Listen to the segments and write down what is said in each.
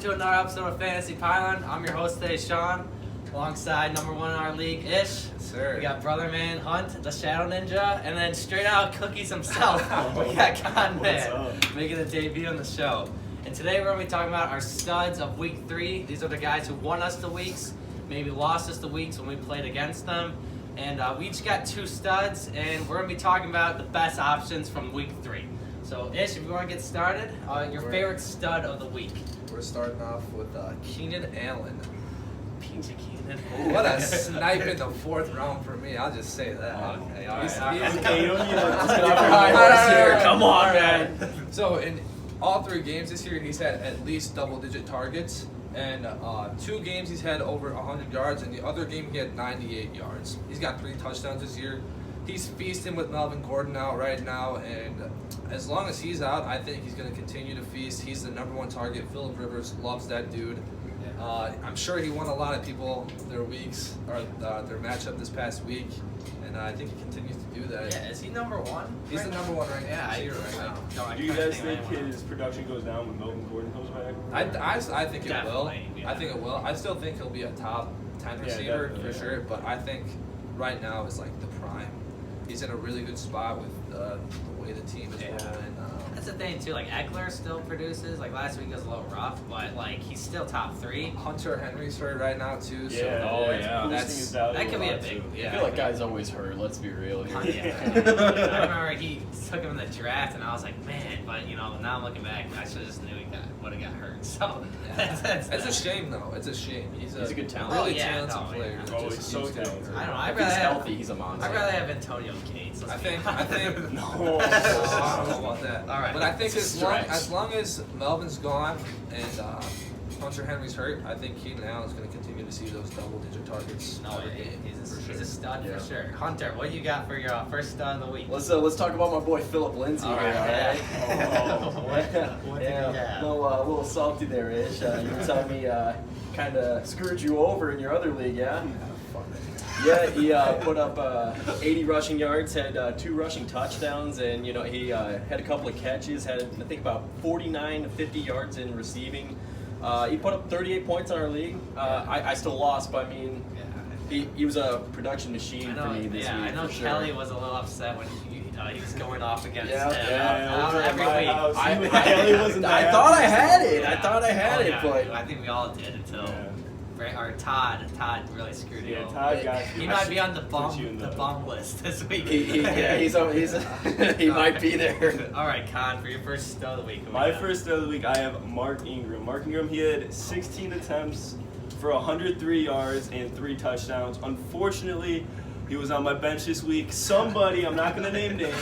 to another episode of Fantasy Pylon. I'm your host today, Sean, alongside number one in our league, Ish. Sir. We got brother man Hunt, the Shadow Ninja, and then straight out Cookies himself, we got Con Man making a debut on the show. And today we're going to be talking about our studs of week 3. These are the guys who won us the weeks, maybe lost us the weeks when we played against them. And we each got 2 studs, and we're going to be talking about the best options from week 3. So, Ish, if you want to get started, your favorite stud of the week. We're starting off with Keenan Allen. Peachy Keenan. What a snipe in the 4th round for me. I'll just say that. Okay, all He's- right. he's- Okay, you don't need to Come on, man. So in all 3 games this year, he's had at least double-digit targets. And 2 games he's had over 100 yards, and the other game he had 98 yards. He's got 3 touchdowns this year. He's feasting with Melvin Gordon out right now, and as long as he's out, I think he's going to continue to feast. He's the number 1 target. Phillip Rivers loves that dude. I'm sure he won a lot of people their weeks or their matchup this past week, and I think he continues to do that. Yeah, is he number 1? He's the number 1 right now. Yeah, Here right now. Do you guys think his production goes down when Melvin Gordon comes back? I think it will. Definitely, yeah. I think it will. I still think he'll be a top 10 receiver definitely, for sure, but I think right now is like the prime. He's in a really good spot with the way the team is rolling. That's the thing too. Like Eckler still produces. Like last week was a little rough, but like he's still top 3. Hunter Henry's hurt right now too. So Yeah, Oh, yeah. That's- That could be a big. I Yeah. feel like guys always hurt. Let's be real here. Yeah. I remember he took him in the draft, and I was like, man. But you know, now I'm looking back, I should have just knew he would have got hurt. So that's it's a shame though. It's a shame. He's a good talent. Really Oh, yeah, talented no, player. yeah. Just Oh, he's so keeps getting talented. hurt. I don't know. If I'd he's rather have. healthy, he's a monster. I'd rather have Antonio Gates. I think No. I don't know about that. All right. But I think It's a as stretch. long as Melvin's gone and Hunter Henry's hurt, I think Keenan Allen's going to continue to see those double-digit targets No, every game. he's a stud Yeah. for sure. Hunter, what you got for your first stud of the week? Let's talk about my boy Philip Lindsay All here. right. What did he have? little salty there, Ish. You were telling me kind of screwed you over in your other league, yeah? Yeah, he put up 80 rushing yards, had 2 rushing touchdowns, and he had a couple of catches, had I think about 49 to 50 yards in receiving. He put up 38 points in our league. I still lost, but I mean, he was a production machine for me this week. I know for sure. Kelly was a little upset when he was going off against Yeah, him. yeah, over at every my week. house. I wasn't I that thought I happy. had it. I Yeah. thought I had Oh, it, yeah, but I think we all did until Todd really screwed you. Yeah, over. Todd got He might be on the Put you in bum list this week. he might be there. All right, Con, for your first stud of the week. who we My got? first of the week, I have Mark Ingram. Mark Ingram, he had 16 attempts for 103 yards and 3 touchdowns. Unfortunately, he was on my bench this week. Somebody, I'm not going to name names,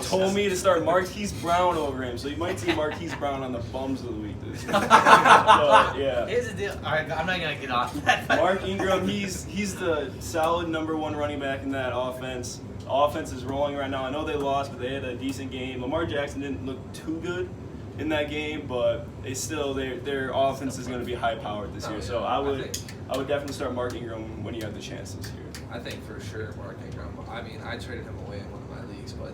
told me to start Marquise Brown over him. So you might see Marquise Brown on the bums of the week this week. But, yeah. Here's the deal. All right, I'm not gonna get off that. Mark Ingram, he's the solid number 1 running back in that offense. The offense is rolling right now. I know they lost, but they had a decent game. Lamar Jackson didn't look too good in that game, but their offense is going to be high powered this year. So I would definitely start Mark Ingram when you have the chance this year. I think for sure Mark Ingram. I mean, I traded him away in one of my leagues, but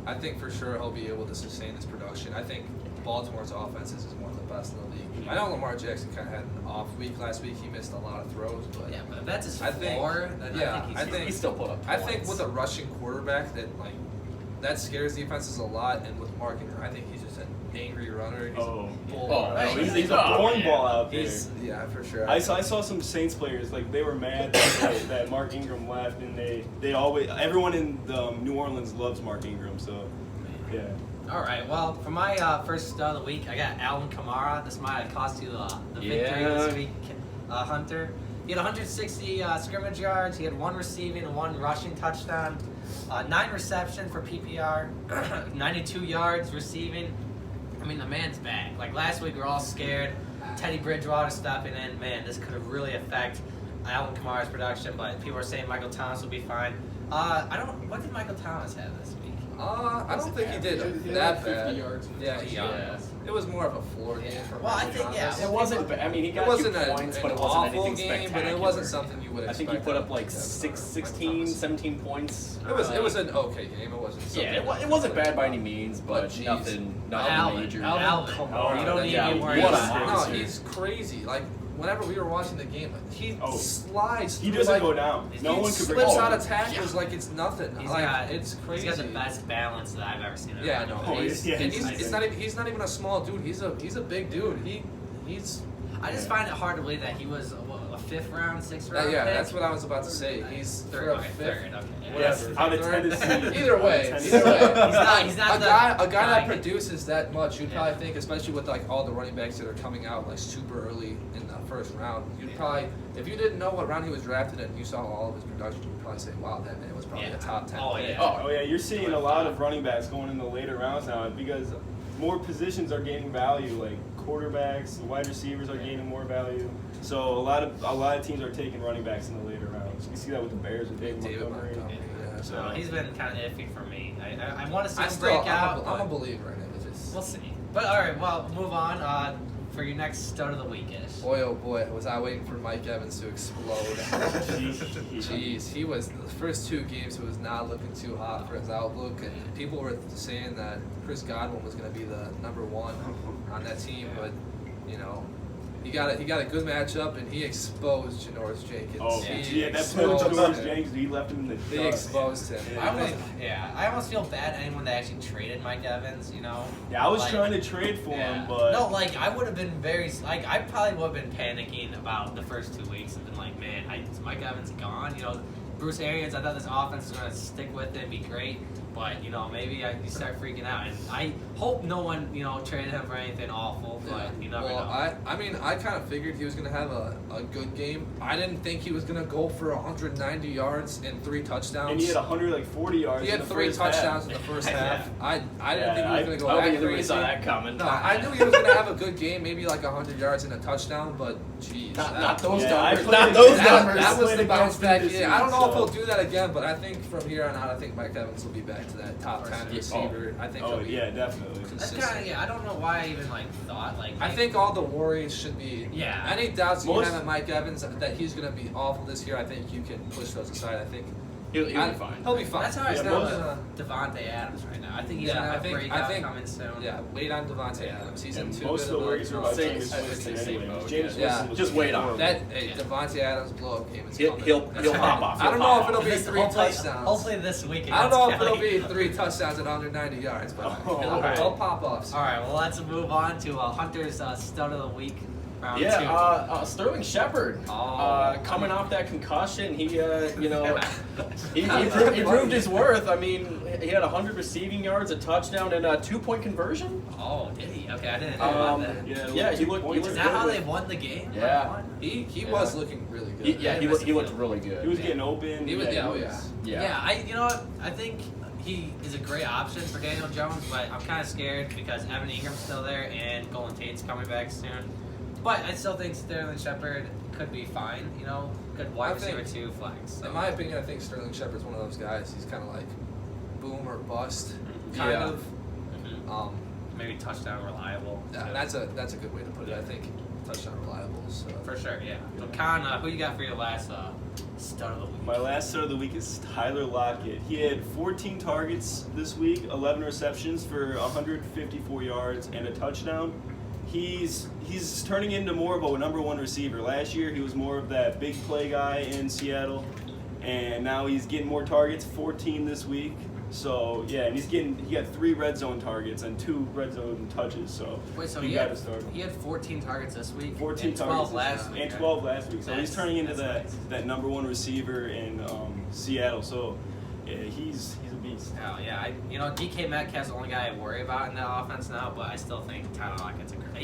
I think for sure he'll be able to sustain this production. I think Baltimore's offenses is one of the best in the league. I know Lamar Jackson kind of had an off week last week. He missed a lot of throws, but Yeah, but if that's his I think- floor, then yeah, I think He still put up I points. think with a rushing quarterback that scares defenses a lot, and with Mark Ingram, I think he's just an angry runner. He's Oh. a bull. Oh, right? He's a throwing ball out there. Yeah, for sure. I saw some Saints players, like, they were mad that Mark Ingram left, and they always, everyone in New Orleans loves Mark Ingram, so yeah. All right. Well, for my first stud of the week, I got Alvin Kamara. This might have cost you the victory this week, Hunter. He had 160 scrimmage yards. He had 1 receiving and 1 rushing touchdown. 9 reception for PPR. 92 yards receiving. I mean, the man's back. Like last week, we were all scared. Teddy Bridgewater stepping in. Man, this could have really affected Alvin Kamara's production. But people are saying Michael Thomas will be fine. I don't know. What did Michael Thomas have this week? I don't think he did He had that like 50 bad. yards. Yeah, Yeah. it was more of a floor game for Well, I Michael think, yeah, Thomas. It wasn't. I mean, he It got wasn't a few points, but an it wasn't awful anything game, but spectacular. it wasn't something you would I expect. think he put up like out of 16, Thomas. 17 points. It was an okay game. It wasn't. Yeah, something it wasn't bad by any means, But but jeez. nothing Alvin, major. Alvin, come on. you don't need Yeah, to be worried what a about No, monster. he's crazy. Like whenever we were watching the game, he Oh. slides. He through, doesn't like, go down. He No one can slips break him. out of tackles like it's nothing. He's like got, it's crazy. He's got the best balance that I've ever seen. Yeah, no. Oh, He's, yeah, and he's it's not even. He's not even a small dude. He's a big dude. He's. I just find it hard to believe that he was a fifth round, sixth round. Yeah, pick. that's what I was about to say. He's Third, for a okay, fifth. third, okay. Yeah. Yes, out of Tennessee. Either way, Out of Tennessee. either way. He's not a the guy that guy- produces that much, you'd Yeah. probably think, especially with like all the running backs that are coming out like super early in the first round, you'd probably, if you didn't know what round he was drafted in, you saw all of his production, you'd probably say, wow, that man was probably Yeah. a top 10 Oh, player. yeah. Oh yeah, you're seeing a lot of running backs going in the later rounds now because more positions are gaining value. Like quarterbacks, the wide receivers are gaining more value. So a lot of teams are taking running backs in the later rounds. You see that with the Bears with David David Montgomery. Montgomery, yeah. So he's been kind of iffy for me. I want to see I him still, break out. I'm a but believer in it. It's just, we'll see. But all right, well, move on. For your next stud of the week-ish. boy, oh boy, was I waiting for Mike Evans to explode. Jeez, he was, the first two games, he was not looking too hot for his outlook, and people were saying that Chris Godwin was going to be the number one on that team, but, you know, he got a good matchup, and he exposed Janoris Jenkins. Oh He yeah, that poor exposed George him. Jenkins, he left him in the They dust. exposed him. Yeah. I I almost, think, yeah, I almost feel bad at anyone that actually traded Mike Evans. You know. Yeah, I was Like, trying to trade for yeah. him, but No, like I would have been very like I probably would have been panicking about the first 2 weeks and been like, man, is Mike Evans gone? You know, Bruce Arians. I thought this offense was gonna stick with it and be great, but you know maybe you start freaking out. And I hope no one traded him for anything awful, but you never well, know. I mean, I kind of figured he was going to have a good game. I didn't think he was going to go for 190 yards and 3 touchdowns. and he had 140 yards. He had in the 3 first half. touchdowns in the first Yeah. half. I didn't Yeah, think he was going to go I don't that think anybody crazy. saw that coming. No, I knew he was going to have a good game, maybe like 100 yards and a touchdown, but geez. Not those Yeah, I numbers. played Not it- those that- numbers. That was Played the bounce against back. him this Yeah, I don't week, know if so- he'll do that again, but I think from here on out, I think Mike Evans will be back to that top 10 receiver. I think Oh he'll be yeah, definitely. That's consistent. kind of I don't know why I even thought I think all the worries should be. Yeah. Any doubts you Most- have in Mike Evans that he's going to be awful this year, I think you can push those aside. I think He'll be fine. He'll be fine. That's how I He's feel not most- gonna- Devontae Adams right now. I think he's Yeah, gonna I have a think- breakout I think- coming soon. Yeah, wait on Devontae Yeah. Adams. He's And in too most good of the worries are about Same- James I would Winston say same anyway. boat, James yeah. Winston was Just wait on horrible. That Yeah. Devontae Adams blow up game is He'll coming. he'll hop off. I don't know if it'll be 3 touchdowns. Hopefully this week. I don't know if against it'll Kelly. be 3 touchdowns at 190 yards, but Oh, they'll pop off. All right, well let's move on to Hunter's stud of the week. Round two. Yeah, Sterling Shepard. Oh. Coming off that concussion, he he proved his worth. I mean, he had 100 receiving yards, a touchdown, and a 2-point conversion. Oh, did he? Okay, I didn't know about that. Yeah, he looked. He Is looked that how good they with- won the game? Yeah. He Yeah. was looking really good. He looked really good. He was getting open. He was- yeah, oh, he yeah. was- Yeah, you know what? I think he is a great option for Daniel Jones, but I'm kind of scared because Evan Ingram's still there and Golden Tate's coming back soon. But I still think Sterling Shepard could be fine. You know, good I wide think- receiver 2 flex. So. In my opinion, I think Sterling Shepard's one of those guys. He's kind of like boom or bust, Mhm. kind Yeah. of. Mhm. Maybe touchdown reliable. Yeah, too. that's a good way to put it. I think touchdown reliable. So. For sure, yeah. So, Con, who you got for your last stud of the week? My last start of the week is Tyler Lockett. He had 14 targets this week, 11 receptions for 154 yards and a touchdown. He's turning into more of a number 1 receiver. Last year he was more of that big play guy in Seattle, and now he's getting more targets, 14 this week. So yeah, and he got 3 red zone targets and 2 red zone touches. So Wait, so he he got had, to start. he had 14 targets this week 14 and 12 targets last week. and right? 12 last week. So That's- he's turning into that's that nice. number 1 receiver in Seattle. So yeah, he's a beast. Oh, yeah, DK Metcalf's the only guy I worry about in that offense now, but I still think Tyler Lockett's a great.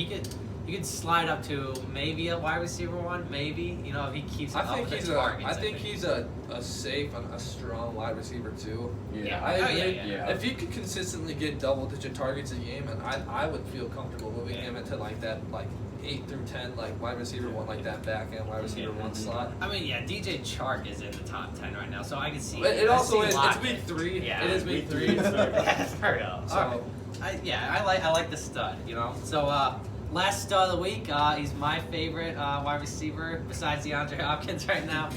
He could slide up to maybe a wide receiver 1, maybe. You know, if he keeps I up think with he's the targets. I think he's a safe and a strong wide receiver too. Yeah. I Oh, agree. yeah. If he could consistently get double-digit targets a game, and I would feel comfortable moving him into like that. Like 8 through 10 like wide receiver one like that back end wide receiver one slot. I mean, yeah, DJ Chark is in the top 10 right now, so I can see. It I also see is. It's Lockett. week 3. Yeah, it is week 3. Yeah, fair enough. So- All right. I like the stud, you know. So last stud of the week, he's my favorite wide receiver besides DeAndre Hopkins right now.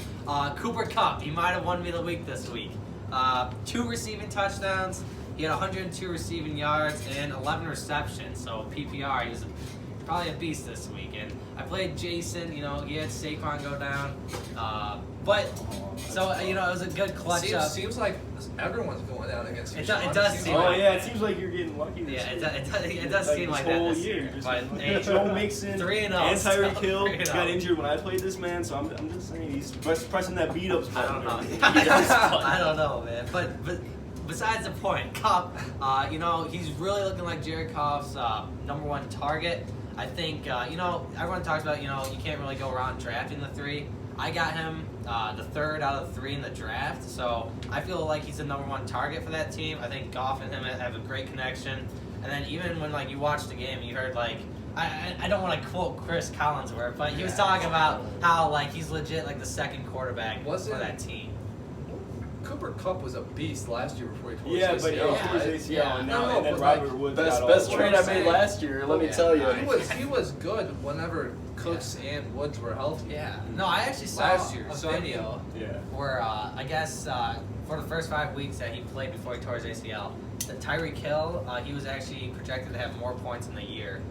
Cooper Kupp. He might have won me the week this week. 2 receiving touchdowns. He had 102 receiving yards and 11 receptions. So PPR, he was probably a beast this week. And I played Jason. You know, he had Saquon go down. But so you know, it was a good clutch up. Seems like everyone's going down against you. It Sean. does Seems seem Oh like yeah, it seems like you're getting lucky this Yeah, year. it does seem like this that whole this year. Just But hey, Joe Mixon 3-0 and Tyreek still, Hill 3-0. got injured when I played this man, so I'm just saying he's pressing that beat ups I button. don't know. I don't know, man. But besides the point, Kupp, you know, he's really looking like Jared Goff's #1 target. I think, you know, everyone talks about, you know, you can't really go around drafting the 3. I got him the 3rd out of the 3 in the draft, so I feel like he's the #1 target for that team. I think Goff and him have a great connection. And then even when like you watched the game, you heard like I don't want to quote Chris Collinsworth, but he was talking about how like he's legit like the second quarterback for that team. Cooper Kupp was a beast last year before he tore Yeah, his but ACL. he tore his ACL, Yeah. and No, then but Robert like, Woods Best got best all trade the I work. made last year. Let me Yeah. tell you. He was good whenever Cooks and Woods were healthy. Yeah. No, I actually saw Last year, a so I mean- video Yeah. where I guess for the first 5 weeks that he played before he tore his ACL, that Tyreek Hill, he was actually projected to have more points in the year.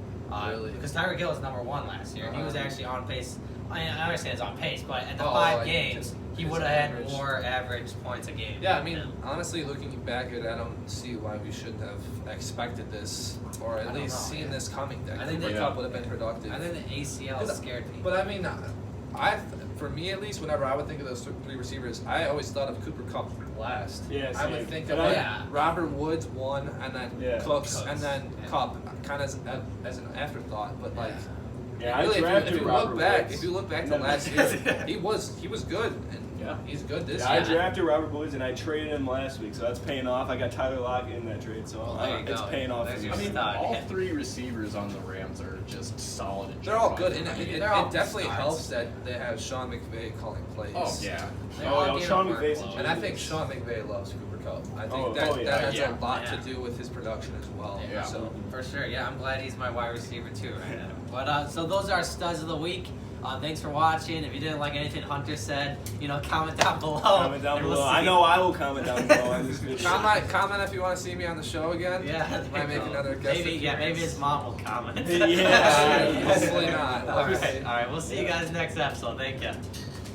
Really? Because Tyreek Hill was #1 last year. He was Uh-huh. actually on pace. I understand it's on pace, but at the Oh, 5 like games, just he his would have had average. more average points a game. Yeah, I mean, honestly, looking back at it, I don't see why we shouldn't have expected this, or I at don't least know, seen yeah. this coming. That I think Cooper that- Kupp would have been productive. I think the ACL 'Cause- scared me. But I mean, for me at least, whenever I would think of those 3 receivers, I always thought of Cooper Kupp last. Yeah, I would same. think And of like Yeah. Robert Woods 1, and then Yeah. Cooks, Cooks, and then yeah. Kupp, kind of as an afterthought. But like, Yeah, I really, drafted if you Robert look back, Woods. if you look back to No. last year, he was good, and Yeah. he's good this Yeah, I year. drafted Robert Woods and I traded him last week, so that's paying off. I got Tyler Lockett in that trade, so Well, there you it's go. paying off. There's for your me. I mean, stud. all 3 receivers on the Rams are just solid. and They're all sharp. good, and I mean, it they're all definitely studs. helps that they have Sean McVay calling plays. Oh yeah. They're Oh, all yeah, getting Sean a McVay's workload. And I think Sean McVay loves Cooper Kupp. I think Oh, that yeah. has Yeah. a lot Yeah. to do with his production as well. Yeah. So For sure, yeah. I'm glad he's my wide receiver too right now. But so those are our studs of the week. Thanks for watching. If you didn't like anything Hunter said, you know, comment down below. Comment down and we'll below. see. I know I will comment down below on this video. comment if you want to see me on the show again. Yeah, Might make another guest maybe. Yeah, maybe appearance. his mom will comment. Yeah. Hopefully not. All right. We'll see you guys next episode. Thank you.